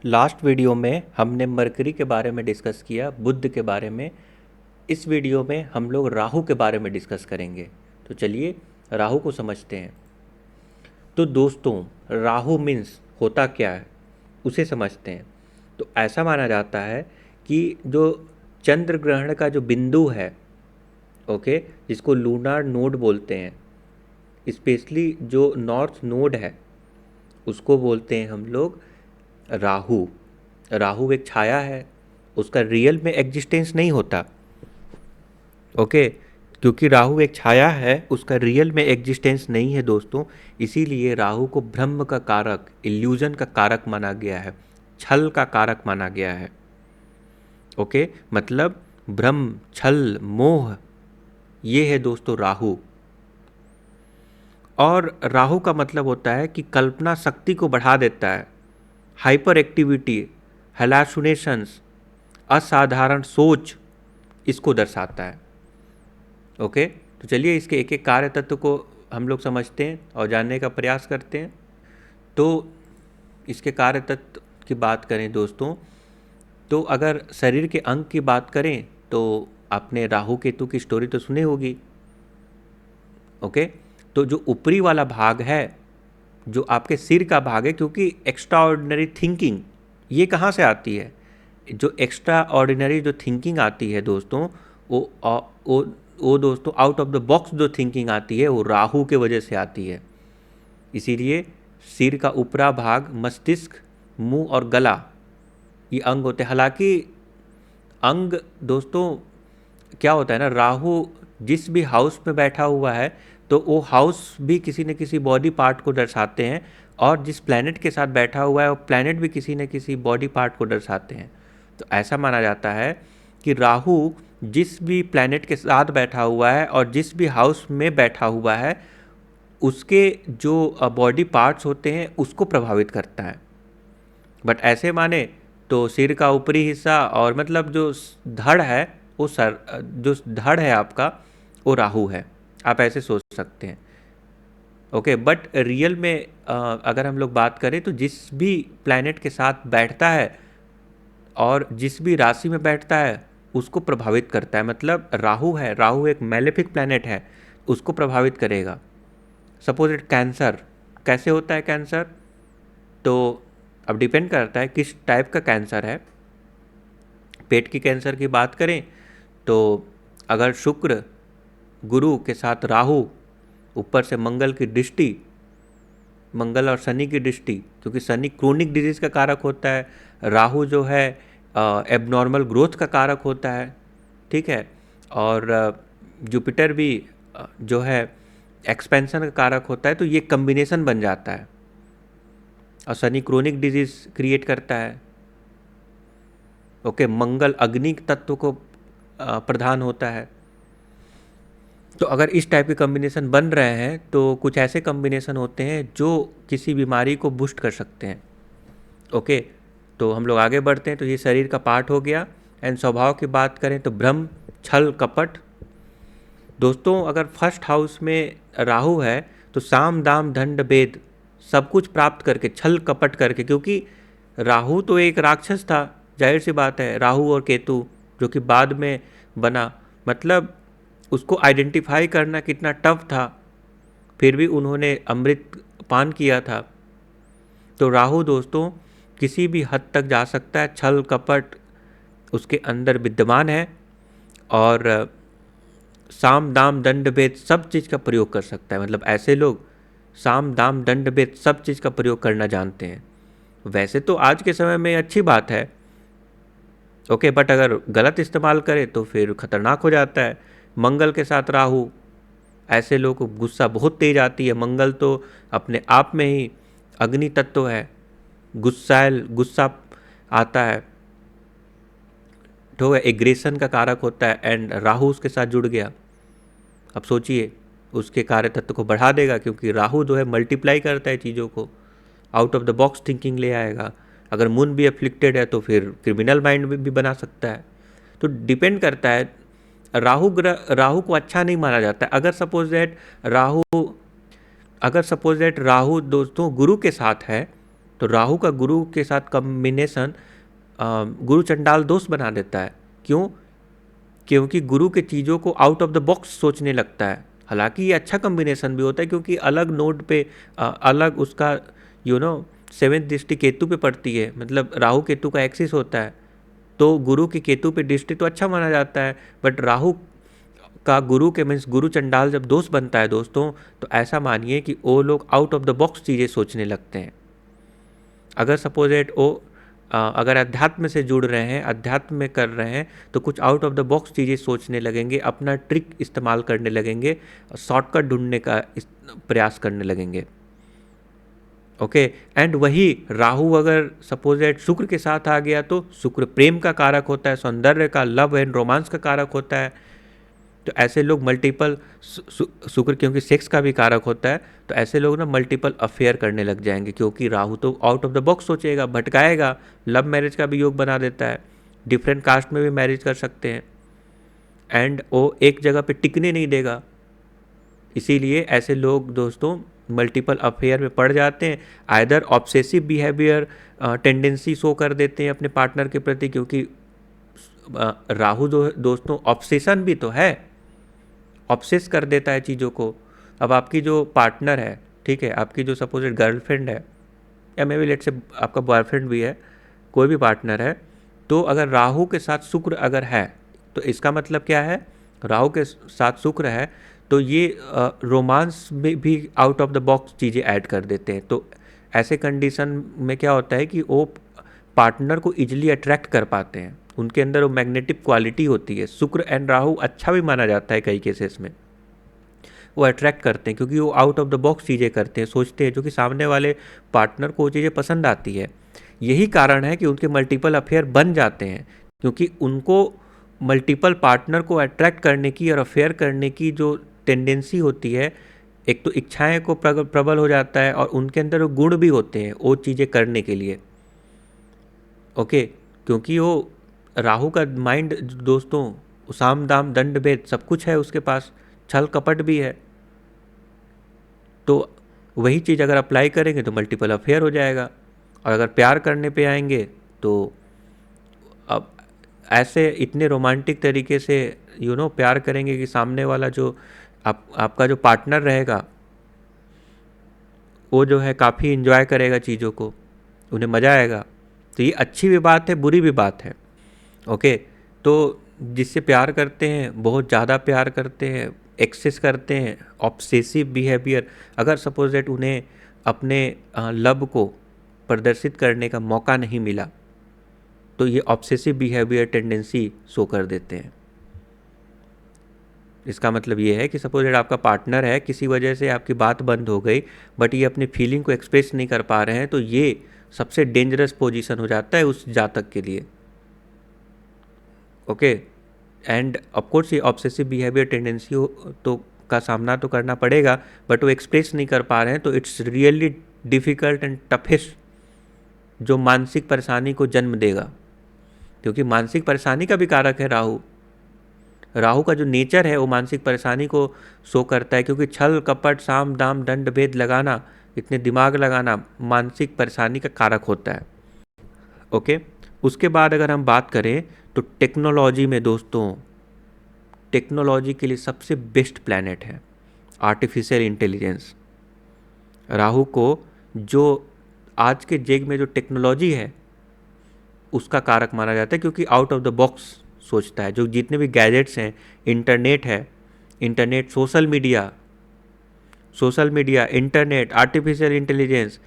Last video में हमने mercury के बारे में डिस्कस किया, बुध के बारे में। इस वीडियो में हम लोग राहु के बारे में डिस्कस करेंगे। तो चलिए राहु को समझते हैं। तो दोस्तों, राहु मीन्स होता क्या है उसे समझते हैं। तो ऐसा माना जाता है कि जो चंद्र ग्रहण का जो बिंदु है, ओके, जिसको लूनार नोड बोलते हैं, स्पेशली जो नॉर्थ नोड है उसको बोलते हैं हम लोग राहु। राहु एक छाया है, उसका रियल में एग्जिस्टेंस नहीं होता, ओके। क्योंकि राहु एक छाया है, उसका रियल में एग्जिस्टेंस नहीं है दोस्तों। इसीलिए राहु को भ्रम का कारक, इल्यूजन का कारक माना गया है, छल का कारक माना गया है, ओके। मतलब भ्रम, छल, मोह, ये है दोस्तों राहु। और राहु का मतलब होता है कि कल्पना शक्ति को बढ़ा देता है, हाइपर एक्टिविटी, हैलुसिनेशंस, असाधारण सोच, इसको दर्शाता है, ओके। तो चलिए इसके एक एक कार्य तत्व को हम लोग समझते हैं और जानने का प्रयास करते हैं। तो इसके कार्य तत्व की बात करें दोस्तों, तो अगर शरीर के अंग की बात करें तो आपने राहु केतु की स्टोरी तो सुनी होगी, ओके। तो जो ऊपरी वाला भाग है, जो आपके सिर का भाग है, क्योंकि एक्स्ट्रा ऑर्डिनरी थिंकिंग ये कहाँ से आती है? जो एक्स्ट्रा ऑर्डिनरी जो थिंकिंग आती है दोस्तों, वो दोस्तों आउट ऑफ द बॉक्स जो थिंकिंग आती है वो राहु के वजह से आती है। इसीलिए सिर का ऊपरा भाग, मस्तिष्क, मुंह और गला, ये अंग होते हैं। हालांकि अंग दोस्तों क्या होता है ना, राहु जिस भी हाउस में बैठा हुआ है तो वो हाउस भी किसी न किसी बॉडी पार्ट को दर्शाते हैं, और जिस प्लैनेट के साथ बैठा हुआ है वो प्लैनेट भी किसी न किसी बॉडी पार्ट को दर्शाते हैं। तो ऐसा माना जाता है कि राहु जिस भी प्लैनेट के साथ बैठा हुआ है और जिस भी हाउस में बैठा हुआ है उसके जो बॉडी पार्ट्स होते हैं उसको प्रभावित करता है। बट ऐसे माने तो सिर का ऊपरी हिस्सा और मतलब जो धड़ है, वो जो धड़ है आपका, वो राहु है, आप ऐसे सोच सकते हैं, ओके। बट रियल में अगर हम लोग बात करें तो जिस भी प्लैनेट के साथ बैठता है और जिस भी राशि में बैठता है उसको प्रभावित करता है। मतलब राहु है, राहु एक मैलेफिक प्लैनेट है, उसको प्रभावित करेगा। सपोज इट कैंसर, कैसे होता है कैंसर? तो अब डिपेंड करता है किस टाइप का कैंसर है। पेट की कैंसर की बात करें तो अगर शुक्र गुरु के साथ राहु, ऊपर से मंगल की दृष्टि, मंगल और शनि की दृष्टि, क्योंकि शनि क्रोनिक डिजीज़ का कारक होता है, राहु जो है एबनॉर्मल ग्रोथ का कारक होता है, ठीक है। और जुपिटर भी जो है एक्सपेंशन का कारक होता है। तो ये कम्बिनेशन बन जाता है, और शनि क्रोनिक डिजीज़ क्रिएट करता है, ओके। मंगल अग्नि तत्व को प्रधान होता है। तो अगर इस टाइप के कम्बिनेशन बन रहे हैं तो कुछ ऐसे कम्बिनेशन होते हैं जो किसी बीमारी को बूस्ट कर सकते हैं, ओके। तो हम लोग आगे बढ़ते हैं। तो ये शरीर का पार्ट हो गया। एंड स्वभाव की बात करें तो भ्रम, छल, कपट। दोस्तों अगर फर्स्ट हाउस में राहु है तो साम दाम दंड भेद सब कुछ प्राप्त करके, छल कपट करके, क्योंकि राहु तो एक राक्षस था, जाहिर सी बात है। राहु और केतु जो कि बाद में बना, मतलब उसको आइडेंटिफाई करना कितना टफ था, फिर भी उन्होंने अमृत पान किया था। तो राहु दोस्तों किसी भी हद तक जा सकता है, छल कपट उसके अंदर विद्यमान है, और साम दाम दंड भेद सब चीज़ का प्रयोग कर सकता है। मतलब ऐसे लोग साम दाम दंड भेद सब चीज़ का प्रयोग करना जानते हैं। वैसे तो आज के समय में अच्छी बात है, ओके, बट अगर गलत इस्तेमाल करें तो फिर खतरनाक हो जाता है। मंगल के साथ राहु, ऐसे लोगों को गुस्सा बहुत तेज आती है। मंगल तो अपने आप में ही अग्नि तत्व है, गुस्सा आता है, तो एग्रेशन का कारक होता है। एंड राहु उसके साथ जुड़ गया, अब सोचिए उसके कार्य तत्व को बढ़ा देगा, क्योंकि राहु जो है मल्टीप्लाई करता है चीज़ों को, out of the box thinking ले आएगा। अगर मून भी अफ्लिक्टेड है तो फिर क्रिमिनल माइंड भी बना सकता है। तो डिपेंड करता है। राहु को अच्छा नहीं माना जाता है। अगर सपोज दैट राहु दोस्तों गुरु के साथ है तो राहु का गुरु के साथ कॉम्बिनेशन गुरु चंडाल दोष बना देता है। क्यों? क्योंकि गुरु के चीज़ों को आउट ऑफ द बॉक्स सोचने लगता है। हालांकि ये अच्छा कॉम्बिनेशन भी होता है क्योंकि अलग नोड पे अलग उसका सेवेंथ दृष्टि केतु पे पड़ती है, मतलब राहु केतु का एक्सिस होता है, तो गुरु की केतु पे दृष्टि तो अच्छा माना जाता है। बट राहु का गुरु के मीन्स गुरु चंडाल जब दोस्त बनता है दोस्तों, तो ऐसा मानिए कि वो लोग आउट ऑफ द बॉक्स चीज़ें सोचने लगते हैं। अगर सपोज एट वो अगर अध्यात्म से जुड़ रहे हैं, अध्यात्म में कर रहे हैं, तो कुछ आउट ऑफ द बॉक्स चीज़ें सोचने लगेंगे, अपना ट्रिक इस्तेमाल करने लगेंगे, शॉर्टकट ढूंढने का प्रयास करने लगेंगे। ओके एंड वही राहु अगर सपोज एट शुक्र के साथ आ गया, तो शुक्र प्रेम का कारक होता है, सौंदर्य का, लव एंड रोमांस का कारक होता है। तो ऐसे लोग मल्टीपल शुक्र क्योंकि सेक्स का भी कारक होता है, तो ऐसे लोग ना मल्टीपल अफेयर करने लग जाएंगे, क्योंकि राहु तो आउट ऑफ द बॉक्स सोचेगा, भटकाएगा। लव मैरिज का भी योग बना देता है, डिफरेंट कास्ट में भी मैरिज कर सकते हैं, एंड वो एक जगह पे टिकने नहीं देगा। इसीलिए ऐसे लोग दोस्तों मल्टीपल अफेयर में पड़ जाते हैं। Either obsessive behaviour tendency show कर देते हैं अपने पार्टनर के प्रति, क्योंकि राहु जो दोस्तों ऑब्सेशन भी तो है, ऑब्सेस कर देता है चीज़ों को। अब आपकी जो पार्टनर है, ठीक है, आपकी जो सपोज गर्लफ्रेंड है, या मे बी लेट से आपका बॉयफ्रेंड भी है, कोई भी पार्टनर है, तो अगर राहु के साथ शुक्र अगर है, तो इसका मतलब क्या है? राहु के साथ शुक्र है तो ये रोमांस में भी आउट ऑफ द बॉक्स चीज़ें ऐड कर देते हैं। तो ऐसे कंडीशन में क्या होता है कि वो पार्टनर को इजीली अट्रैक्ट कर पाते हैं, उनके अंदर वो मैग्नेटिक क्वालिटी होती है। शुक्र एंड राहु अच्छा भी माना जाता है कई केसेस में, वो अट्रैक्ट करते हैं क्योंकि वो आउट ऑफ द बॉक्स चीज़ें करते हैं, सोचते हैं, जो कि सामने वाले पार्टनर को वो चीज़ें पसंद आती है। यही कारण है कि उनके मल्टीपल अफेयर बन जाते हैं, क्योंकि उनको मल्टीपल पार्टनर को अट्रैक्ट करने की और अफेयर करने की जो टेंडेंसी होती है, एक तो इच्छाएं को प्रबल हो जाता है, और उनके अंदर वो गुण भी होते हैं वो चीज़ें करने के लिए। ओके क्योंकि वो राहु का माइंड दोस्तों साम दाम दंड भेद सब कुछ है उसके पास, छल कपट भी है, तो वही चीज़ अगर अप्लाई करेंगे तो मल्टीपल अफेयर हो जाएगा। और अगर प्यार करने पे आएंगे तो अब ऐसे इतने रोमांटिक तरीके से प्यार करेंगे कि सामने वाला जो आपका जो पार्टनर रहेगा वो जो है काफ़ी इन्जॉय करेगा चीज़ों को, उन्हें मज़ा आएगा। तो ये अच्छी भी बात है, बुरी भी बात है। ओके तो जिससे प्यार करते हैं, बहुत ज़्यादा प्यार करते हैं, एक्सेस करते हैं, ऑब्सेसिव बिहेवियर, अगर सपोज दैट उन्हें अपने लव को प्रदर्शित करने का मौका नहीं मिला, तो ये ऑब्सेसिव बिहेवियर टेंडेंसी शो कर देते हैं। इसका मतलब ये है कि सपोज दैट आपका पार्टनर है, किसी वजह से आपकी बात बंद हो गई, बट ये अपनी फीलिंग को एक्सप्रेस नहीं कर पा रहे हैं, तो ये सबसे डेंजरस पोजीशन हो जाता है उस जातक के लिए। ओके एंड ऑफकोर्स ये ऑब्सेसिव बिहेवियर टेंडेंसी तो का सामना तो करना पड़ेगा, बट वो एक्सप्रेस नहीं कर पा रहे हैं, तो it's really difficult and toughest, जो मानसिक परेशानी को जन्म देगा। क्योंकि मानसिक परेशानी का भी कारक है राहु। राहु का जो नेचर है वो मानसिक परेशानी को शो करता है, क्योंकि छल कपट साम दाम दंड भेद लगाना, इतने दिमाग लगाना मानसिक परेशानी का कारक होता है। ओके उसके बाद अगर हम बात करें तो टेक्नोलॉजी में दोस्तों, टेक्नोलॉजी के लिए सबसे बेस्ट प्लैनेट है आर्टिफिशियल इंटेलिजेंस। राहु को जो आज के युग में जो टेक्नोलॉजी है उसका कारक माना जाता है, क्योंकि आउट ऑफ द बॉक्स सोचता है। जो जितने भी गैजेट्स हैं, इंटरनेट है, internet, social media, internet, artificial intelligence,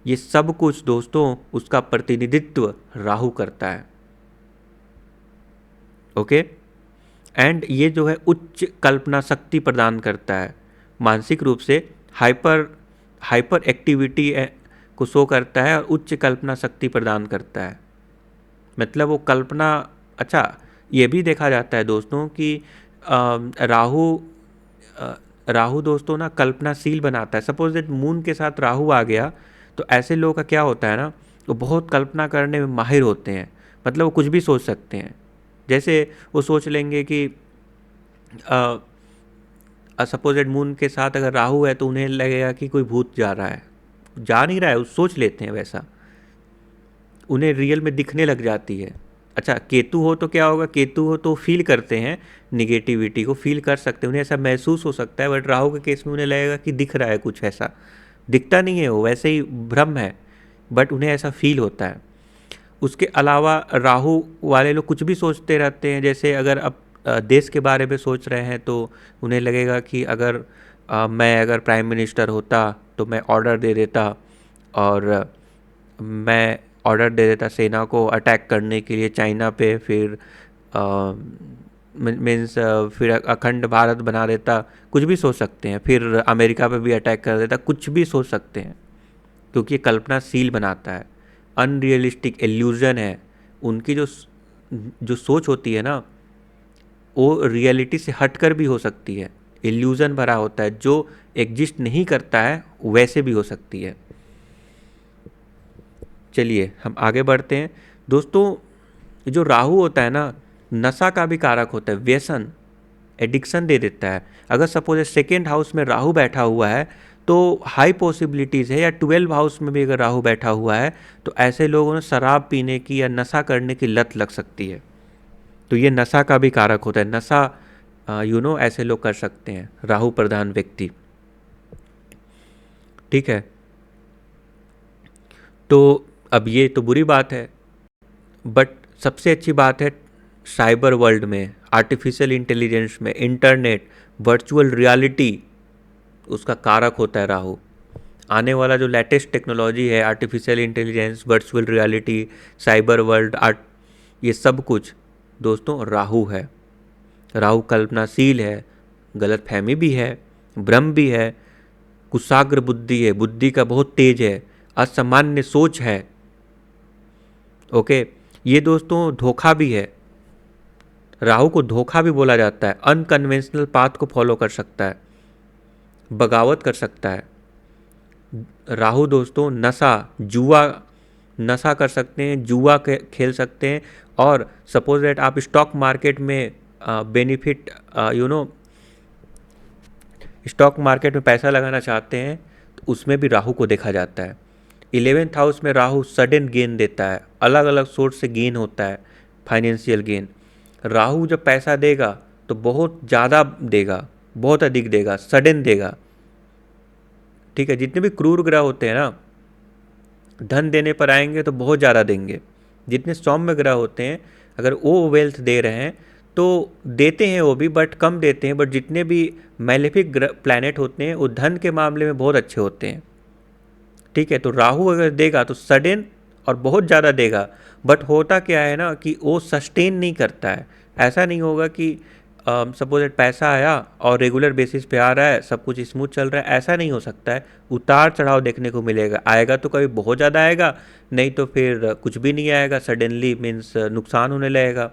ये सब कुछ दोस्तों उसका प्रतिनिधित्व राहु करता है। ओके एंड ये जो है उच्च कल्पना शक्ति प्रदान करता है, मानसिक रूप से हाइपर एक्टिविटी को शो करता है, और उच्च कल्पना शक्ति प्रदान करता है। मतलब वो कल्पना, अच्छा ये भी देखा जाता है दोस्तों कि राहु दोस्तों ना कल्पनाशील बनाता है। सपोज दैट मून के साथ राहु आ गया, तो ऐसे लोगों का क्या होता है ना, वो बहुत कल्पना करने में माहिर होते हैं, मतलब वो कुछ भी सोच सकते हैं। जैसे वो सोच लेंगे कि सपोज दैट मून के साथ अगर राहु है तो उन्हें लगेगा कि कोई भूत जा रहा है, जा नहीं रहा है, वो सोच लेते हैं वैसा, उन्हें रियल में दिखने लग जाती है। अच्छा, केतु हो तो क्या होगा, केतु हो तो फील करते हैं, निगेटिविटी को फील कर सकते हैं, उन्हें ऐसा महसूस हो सकता है। बट राहु के केस में उन्हें लगेगा कि दिख रहा है कुछ ऐसा, दिखता नहीं है, वो वैसे ही भ्रम है, बट उन्हें ऐसा फील होता है। उसके अलावा राहु वाले लोग कुछ भी सोचते रहते हैं, जैसे अगर अब देश के बारे में सोच रहे हैं तो उन्हें लगेगा कि अगर मैं अगर प्राइम मिनिस्टर होता तो मैं ऑर्डर दे देता, और मैं ऑर्डर दे देता सेना को अटैक करने के लिए चाइना पे, फिर मीन्स फिर अखंड भारत बना देता, कुछ भी सोच सकते हैं, फिर अमेरिका पे भी अटैक कर देता, कुछ भी सोच सकते हैं, क्योंकि ये कल्पनाशील बनाता है, अनरियलिस्टिक इल्यूजन है। उनकी जो जो सोच होती है ना, वो रियलिटी से हटकर भी हो सकती है, इल्यूजन भरा होता है, जो एग्जिस्ट नहीं करता है वैसे भी हो सकती है। चलिए हम आगे बढ़ते हैं दोस्तों। जो राहु होता है ना, नशा का भी कारक होता है, व्यसन, एडिक्शन दे देता है। अगर सपोज सेकेंड हाउस में राहु बैठा हुआ है तो हाई पॉसिबिलिटीज़ है, या 12 हाउस में भी अगर राहु बैठा हुआ है तो ऐसे लोगों ने शराब पीने की या नशा करने की लत लग सकती है। तो ये नशा का भी कारक होता है, नशा ऐसे लोग कर सकते हैं, राहु प्रधान व्यक्ति। ठीक है, तो अब ये तो बुरी बात है, बट सबसे अच्छी बात है साइबर वर्ल्ड में, आर्टिफिशियल इंटेलिजेंस में, इंटरनेट, वर्चुअल रियलिटी, उसका कारक होता है राहु। आने वाला जो लेटेस्ट टेक्नोलॉजी है, artificial intelligence, virtual reality, cyber world, ये सब कुछ दोस्तों राहु है। राहु कल्पनाशील है, गलतफहमी भी है, भ्रम भी है, कुशाग्र बुद्धि है, बुद्धि का बहुत तेज है, असामान्य सोच है। ओके, ये दोस्तों धोखा भी है, राहु को धोखा भी बोला जाता है, अनकन्वेंशनल पाथ को फॉलो कर सकता है, बगावत कर सकता है। राहु दोस्तों नशा, जुआ, नशा कर सकते हैं, जुआ खेल सकते हैं, और सपोज दैट आप स्टॉक मार्केट में बेनिफिट स्टॉक मार्केट में पैसा लगाना चाहते हैं तो उसमें भी राहु को देखा जाता है। 11th हाउस में राहु सडन गेन देता है, अलग अलग सोर्स से गेन होता है, फाइनेंशियल गेन। राहु जब पैसा देगा तो बहुत ज़्यादा देगा, बहुत अधिक देगा, सडन देगा। ठीक है, जितने भी क्रूर ग्रह होते हैं ना, धन देने पर आएंगे तो बहुत ज़्यादा देंगे। जितने सौम्य ग्रह होते हैं, अगर वो वेल्थ दे रहे हैं तो देते हैं वो भी, बट कम देते हैं। बट जितने भी मैलेफिक प्लैनेट होते हैं वो धन के मामले में बहुत अच्छे होते हैं। ठीक है, तो राहु अगर देगा तो सडन और बहुत ज़्यादा देगा, बट होता क्या है ना कि वो सस्टेन नहीं करता है। ऐसा नहीं होगा कि सपोज पैसा आया और रेगुलर बेसिस पे आ रहा है, सब कुछ स्मूथ चल रहा है, ऐसा नहीं हो सकता है। उतार चढ़ाव देखने को मिलेगा, आएगा तो कभी बहुत ज़्यादा आएगा, नहीं तो फिर कुछ भी नहीं आएगा, सडनली मीन्स नुकसान होने लगेगा।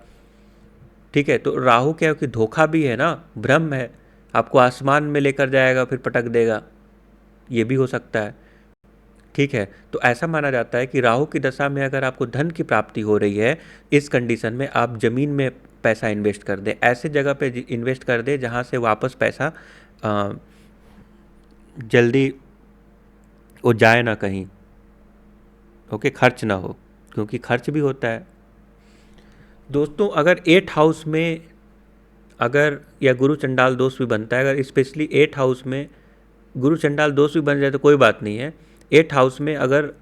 ठीक है, तो राहु क्या है कि धोखा भी है ना, भ्रम है, आपको आसमान में लेकर जाएगा फिर पटक देगा, ये भी हो सकता है। ठीक है, तो ऐसा माना जाता है कि राहु की दशा में अगर आपको धन की प्राप्ति हो रही है, इस कंडीशन में आप ज़मीन में पैसा इन्वेस्ट कर दें, ऐसे जगह पे इन्वेस्ट कर दें जहाँ से वापस पैसा जल्दी वो जाए ना कहीं, ओके, खर्च ना हो, क्योंकि खर्च भी होता है दोस्तों। अगर 8 हाउस में अगर या गुरु चंडाल दोष भी बनता है, अगर स्पेशली 8 हाउस में गुरु चंडाल दोष भी बन जाए तो कोई बात नहीं है। 8 हाउस में अगर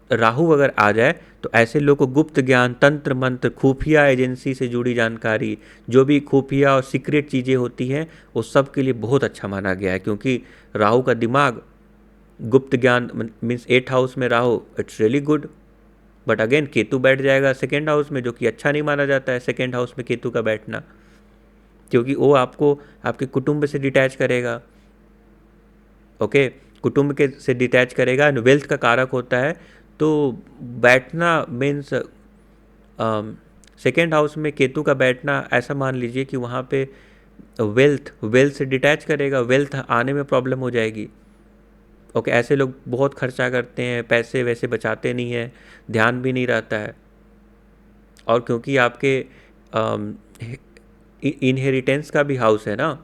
राहु अगर आ जाए तो ऐसे लोग को गुप्त ज्ञान, तंत्र मंत्र, खुफिया एजेंसी से जुड़ी जानकारी, जो भी खुफिया और सीक्रेट चीज़ें होती हैं वो सब के लिए बहुत अच्छा माना गया है, क्योंकि राहु का दिमाग गुप्त ज्ञान मीन्स 8 हाउस में Rahu, it's really good. But again Ketu बैठ जाएगा सेकेंड हाउस में, जो कि अच्छा नहीं माना जाता है सेकेंड हाउस में केतु का बैठना, क्योंकि वो आपको आपके कुटुंब से डिटैच करेगा। ओके, कुटुंब के से डिटैच करेगा, वेल्थ का कारक होता है। तो बैठना मीन्स सेकेंड हाउस में केतु का बैठना, ऐसा मान लीजिए कि वहाँ पे वेल्थ से डिटैच करेगा, वेल्थ आने में प्रॉब्लम हो जाएगी। ओके, ऐसे लोग बहुत खर्चा करते हैं, पैसे वैसे बचाते नहीं हैं, ध्यान भी नहीं रहता है। और क्योंकि आपके इनहेरिटेंस का भी हाउस है ना,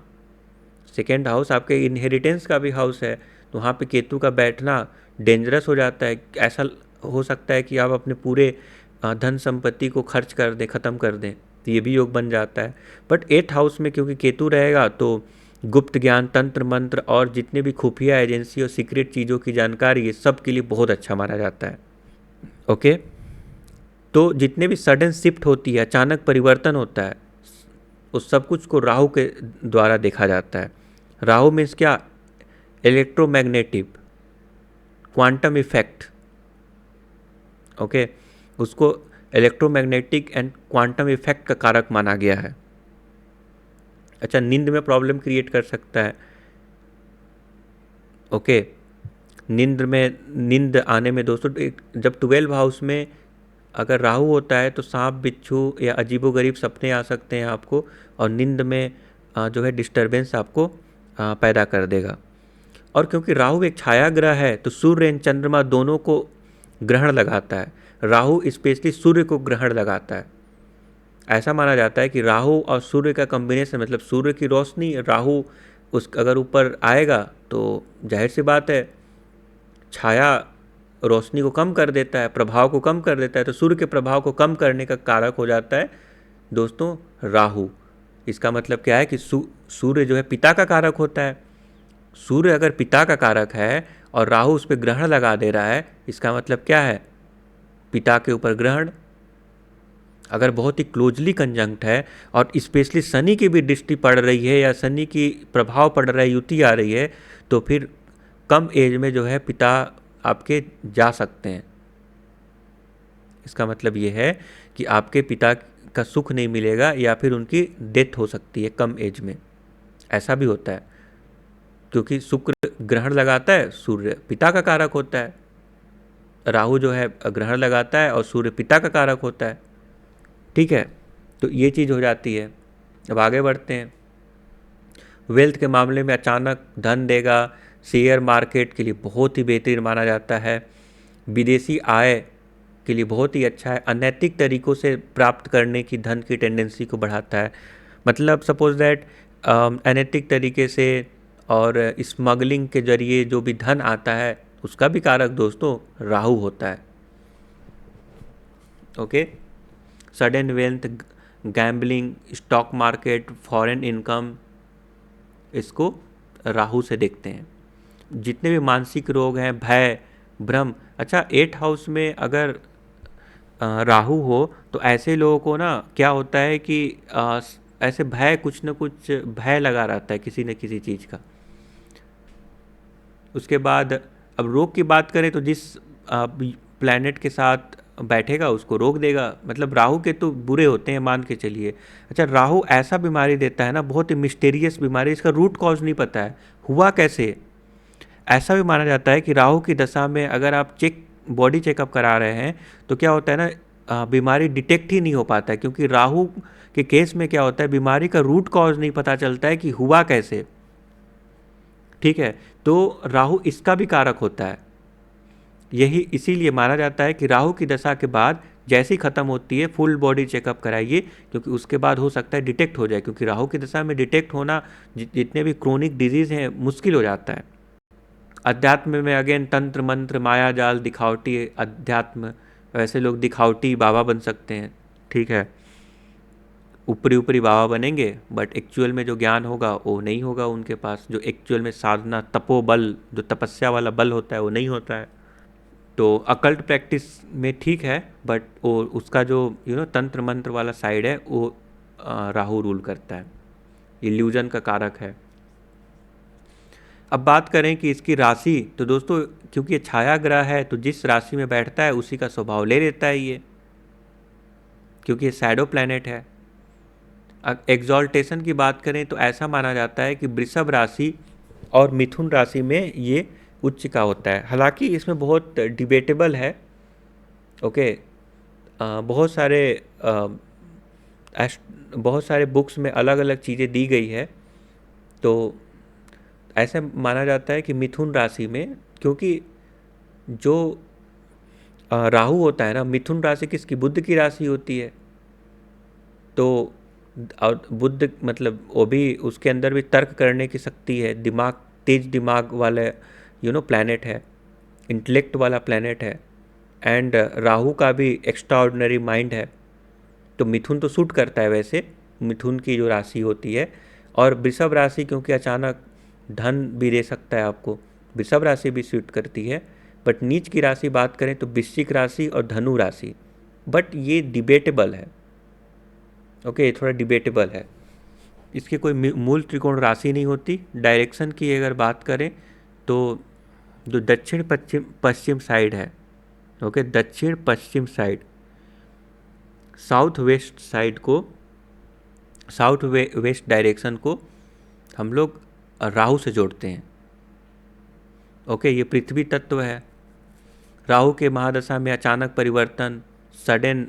सेकेंड हाउस आपके इनहेरिटेंस का भी हाउस है, तो वहाँ पे केतु का बैठना डेंजरस हो जाता है। ऐसा हो सकता है कि आप अपने पूरे धन संपत्ति को खर्च कर दें, ख़त्म कर दें, तो ये भी योग बन जाता है। बट 8th हाउस में क्योंकि केतु रहेगा तो गुप्त ज्ञान, तंत्र मंत्र और जितने भी खुफिया एजेंसी और सीक्रेट चीज़ों की जानकारी, ये सब के लिए बहुत अच्छा माना जाता है। ओके, तो जितने भी सडन शिफ्ट होती है, अचानक परिवर्तन होता है, उस सब कुछ को राहु के द्वारा देखा जाता है। राहु मीन्स क्या? Electromagnetic, quantum effect. ओके, उसको इलेक्ट्रोमैग्नेटिक एंड क्वांटम इफेक्ट का कारक माना गया है। अच्छा, नींद में प्रॉब्लम क्रिएट कर सकता है। ओके, नींद आने में दोस्तों, जब 12 हाउस में अगर राहु होता है तो सांप, बिच्छू या अजीबोगरीब सपने आ सकते हैं आपको, और नींद में जो है डिस्टरबेंस आपको पैदा कर देगा। और क्योंकि राहु एक छाया ग्रह है तो सूर्य एंड चंद्रमा दोनों को ग्रहण लगाता है। राहु स्पेशली सूर्य को ग्रहण लगाता है। ऐसा माना जाता है कि राहु और सूर्य का कॉम्बिनेशन, मतलब सूर्य की रोशनी, राहु उस अगर ऊपर आएगा तो जाहिर सी बात है छाया रोशनी को कम कर देता है, प्रभाव को कम कर देता है। तो सूर्य के प्रभाव को कम करने का कारक हो जाता है दोस्तों राहु। इसका मतलब क्या है कि सूर्य जो है पिता का कारक होता है। सूर्य अगर पिता का कारक है और राहु उस पर ग्रहण लगा दे रहा है, इसका मतलब क्या है? पिता के ऊपर ग्रहण। अगर बहुत ही क्लोजली कंजंक्ट है और स्पेशली शनि की भी दृष्टि पड़ रही है या शनि की प्रभाव पड़ रहा है, युति आ रही है, तो फिर कम एज में जो है पिता आपके जा सकते हैं। इसका मतलब ये है कि आपके पिता का सुख नहीं मिलेगा या फिर उनकी डेथ हो सकती है कम एज में। ऐसा भी होता है क्योंकि शुक्र ग्रहण लगाता है, सूर्य पिता का कारक होता है। राहु जो है ग्रहण लगाता है और सूर्य पिता का कारक होता है। ठीक है, तो ये चीज़ हो जाती है। अब आगे बढ़ते हैं। वेल्थ के मामले में अचानक धन देगा। शेयर मार्केट के लिए बहुत ही बेहतरीन माना जाता है। विदेशी आय के लिए बहुत ही अच्छा है। अनैतिक तरीक़ों से प्राप्त करने की धन की टेंडेंसी को बढ़ाता है। मतलब सपोज दैट अनैतिक तरीके से और स्मगलिंग के जरिए जो भी धन आता है उसका भी कारक दोस्तों राहु होता है। Okay, sudden wealth, gambling, stock market, foreign income, इसको राहु से देखते हैं। जितने भी मानसिक रोग हैं, भय, भ्रम। अच्छा, 8th हाउस में अगर राहु हो तो ऐसे लोगों को ना क्या होता है कि ऐसे भय, कुछ न कुछ भय लगा रहता है किसी न किसी चीज़ का। उसके बाद अब रोग की बात करें तो जिस प्लैनेट के साथ बैठेगा उसको रोक देगा। मतलब राहु के तो बुरे होते हैं, मान के चलिए। अच्छा, राहु ऐसा बीमारी देता है ना, बहुत ही मिस्टीरियस बीमारी, इसका रूट कॉज नहीं पता है, हुआ कैसे। ऐसा भी माना जाता है कि राहु की दशा में अगर आप बॉडी चेकअप करा रहे हैं तो क्या होता है ना, बीमारी डिटेक्ट ही नहीं हो पाता है। क्योंकि राहु के केस में क्या होता है, बीमारी का रूट कॉज नहीं पता चलता है कि हुआ कैसे। ठीक है, तो राहु इसका भी कारक होता है। यही इसीलिए माना जाता है कि राहु की दशा के बाद जैसी ख़त्म होती है फुल बॉडी चेकअप कराइए, क्योंकि उसके बाद हो सकता है डिटेक्ट हो जाए। क्योंकि राहु की दशा में डिटेक्ट होना जितने भी क्रोनिक डिजीज़ हैं मुश्किल हो जाता है। अध्यात्म में अगेन तंत्र मंत्र, माया जाल, दिखावटी अध्यात्म, वैसे लोग दिखावटी बाबा बन सकते हैं। ठीक है, ऊपरी ऊपरी बाबा बनेंगे बट एक्चुअल में जो ज्ञान होगा वो नहीं होगा उनके पास। जो एक्चुअल में साधना, तपोबल, जो तपस्या वाला बल होता है वो नहीं होता है। तो अकल्ट प्रैक्टिस में ठीक है, बट वो उसका जो तंत्र मंत्र वाला साइड है वो राहु रूल करता है, इल्यूजन का कारक है। अब बात करें कि इसकी राशि, तो दोस्तों क्योंकि ये छाया ग्रह है तो जिस राशि में बैठता है उसी का स्वभाव ले लेता है ये, क्योंकि ये शैडो प्लैनेट है। एग्जॉल्टेशन की बात करें तो ऐसा माना जाता है कि वृषभ राशि और मिथुन राशि में ये उच्च का होता है। हालांकि इसमें बहुत डिबेटेबल है। ओके, बहुत सारे बुक्स में अलग अलग चीज़ें दी गई है। तो ऐसे माना जाता है कि मिथुन राशि में, क्योंकि जो राहु होता है ना, मिथुन राशि किसकी, बुध की राशि होती है। तो और बुध मतलब वो भी, उसके अंदर भी तर्क करने की शक्ति है, दिमाग, तेज दिमाग वाले प्लैनेट है। इंटेलेक्ट वाला प्लैनेट है, एंड राहु का भी एक्स्ट्रा ऑर्डिनरी माइंड है। तो मिथुन तो सूट करता है वैसे, मिथुन की जो राशि होती है। और वृषभ राशि क्योंकि अचानक धन भी दे सकता है आपको, वृषभ राशि भी सूट करती है। बट नीच की राशि बात करें तो वृश्चिक राशि और धनु राशि, बट ये डिबेटेबल है। ओके, ये थोड़ा डिबेटेबल है। इसकी कोई मूल त्रिकोण राशि नहीं होती। डायरेक्शन की अगर बात करें तो जो दक्षिण पश्चिम पश्चिम साइड है, ओके, दक्षिण पश्चिम साइड, साउथ वेस्ट साइड को, साउथ वेस्ट डायरेक्शन को हम लोग राहु से जोड़ते हैं। ओके, ये पृथ्वी तत्व है। राहु के महादशा में अचानक परिवर्तन, सडन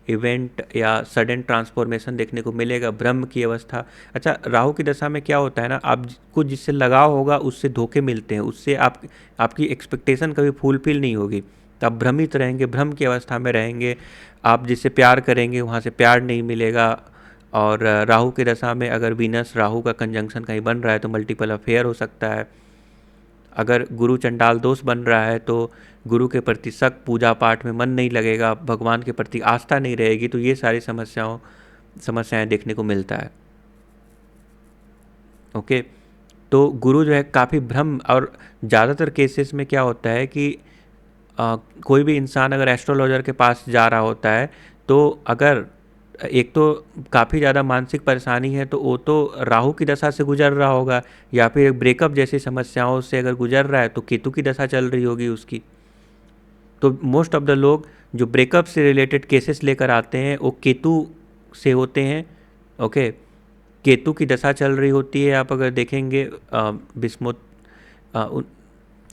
इवेंट या सडन ट्रांसफॉर्मेशन देखने को मिलेगा, ब्रह्म की अवस्था। अच्छा, राहु की दशा में क्या होता है ना, आपको जिससे लगाव होगा उससे धोखे मिलते हैं, उससे आपकी एक्सपेक्टेशन कभी फुलफिल नहीं होगी, तो आप भ्रमित रहेंगे, भ्रम की अवस्था में रहेंगे। आप जिससे प्यार करेंगे वहाँ से प्यार नहीं मिलेगा। और राहु की दशा में अगर वीनस राहु का कंजंक्शन कहीं बन रहा है तो मल्टीपल अफेयर हो सकता है। अगर गुरु चंडाल दोष बन रहा है तो गुरु के प्रति शक, पूजा पाठ में मन नहीं लगेगा, भगवान के प्रति आस्था नहीं रहेगी। तो ये सारी समस्याएं देखने को मिलता है। ओके, तो गुरु जो है काफ़ी भ्रम, और ज़्यादातर केसेस में क्या होता है कि कोई भी इंसान अगर एस्ट्रोलॉजर के पास जा रहा होता है तो अगर एक तो काफ़ी ज़्यादा मानसिक परेशानी है तो वो तो राहु की दशा से गुजर रहा होगा, या फिर ब्रेकअप जैसी समस्याओं से अगर गुजर रहा है तो केतु की दशा चल रही होगी उसकी। तो मोस्ट ऑफ द लोग जो ब्रेकअप से रिलेटेड केसेस लेकर आते हैं वो केतु से होते हैं। ओके, केतु की दशा चल रही होती है। आप अगर देखेंगे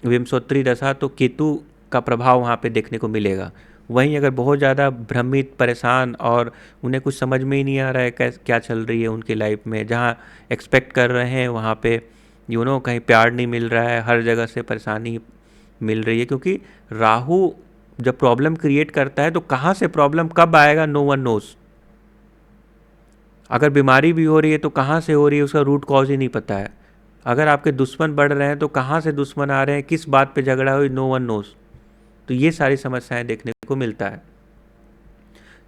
विंशोत्तरी दशा, तो केतु का प्रभाव वहाँ पे देखने को मिलेगा। वहीं अगर बहुत ज़्यादा भ्रमित, परेशान और उन्हें कुछ समझ में ही नहीं आ रहा है क्या चल रही है उनकी लाइफ में, जहाँ एक्सपेक्ट कर रहे हैं वहाँ पे कहीं प्यार नहीं मिल रहा है, हर जगह से परेशानी मिल रही है। क्योंकि राहु जब प्रॉब्लम क्रिएट करता है तो कहाँ से प्रॉब्लम कब आएगा, नो वन नोस। अगर बीमारी भी हो रही है तो कहाँ से हो रही है, उसका रूट कॉज ही नहीं पता है। अगर आपके दुश्मन बढ़ रहे हैं तो कहाँ से दुश्मन आ रहे हैं, किस बात पे झगड़ा हुई, नो वन नोस। तो ये सारी समस्याएं देखने को मिलता है।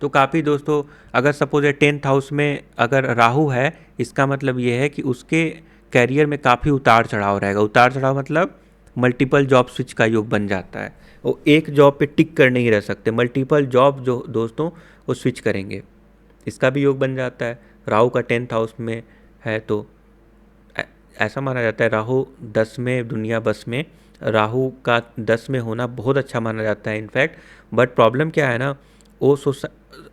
तो काफ़ी दोस्तों, अगर सपोज 10th हाउस में अगर राहु है, इसका मतलब ये है कि उसके कैरियर में काफ़ी उतार चढ़ाव रहेगा। उतार चढ़ाव मतलब मल्टीपल जॉब स्विच का योग बन जाता है। वो एक जॉब पे टिक कर नहीं रह सकते, मल्टीपल जॉब जो दोस्तों वो स्विच करेंगे, इसका भी योग बन जाता है। राहु का 10th हाउस में है तो ऐसा माना जाता है राहु 10 में दुनिया बस में, राहु का 10 में होना बहुत अच्छा माना जाता है इनफैक्ट। बट प्रॉब्लम क्या है ना, वो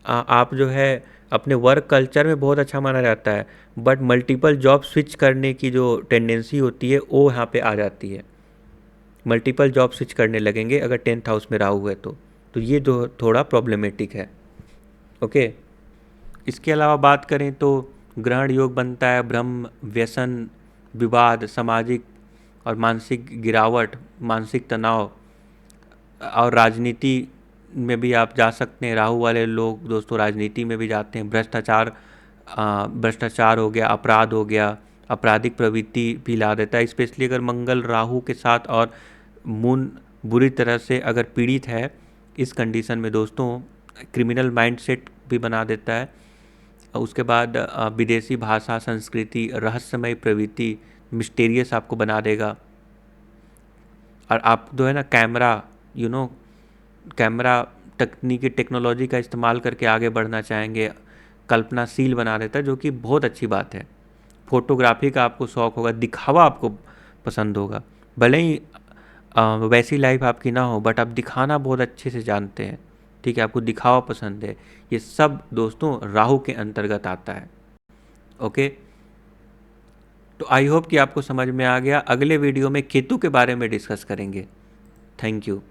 आप जो है अपने वर्क कल्चर में बहुत अच्छा माना जाता है, बट मल्टीपल जॉब स्विच करने की जो टेंडेंसी होती है वो यहाँ पे आ जाती है। मल्टीपल जॉब स्विच करने लगेंगे अगर 10th हाउस में राहु है तो ये जो थोड़ा प्रॉब्लमेटिक है। ओके, इसके अलावा बात करें तो ग्रहण योग बनता है, ब्रह्म, व्यसन, विवाद, सामाजिक और मानसिक गिरावट, मानसिक तनाव, और राजनीति में भी आप जा सकते हैं। राहु वाले लोग दोस्तों राजनीति में भी जाते हैं। भ्रष्टाचार हो गया, अपराध हो गया, आपराधिक प्रवृत्ति भी ला देता है। स्पेशली अगर मंगल राहु के साथ और मून बुरी तरह से अगर पीड़ित है, इस कंडीशन में दोस्तों क्रिमिनल माइंडसेट भी बना देता है। उसके बाद विदेशी भाषा, संस्कृति, रहस्यमय प्रवृत्ति, मिस्टीरियस आपको बना देगा। और आप जो है ना कैमरा तकनीकी टेक्नोलॉजी का इस्तेमाल करके आगे बढ़ना चाहेंगे, कल्पनाशील बना देता है, जो कि बहुत अच्छी बात है। फोटोग्राफी का आपको शौक़ होगा, दिखावा आपको पसंद होगा, भले ही वैसी लाइफ आपकी ना हो बट आप दिखाना बहुत अच्छे से जानते हैं, ठीक है, आपको दिखावा पसंद है। ये सब दोस्तों राहु के अंतर्गत आता है। ओके, तो आई होप कि आपको समझ में आ गया। अगले वीडियो में केतु के बारे में डिस्कस करेंगे। Thank you.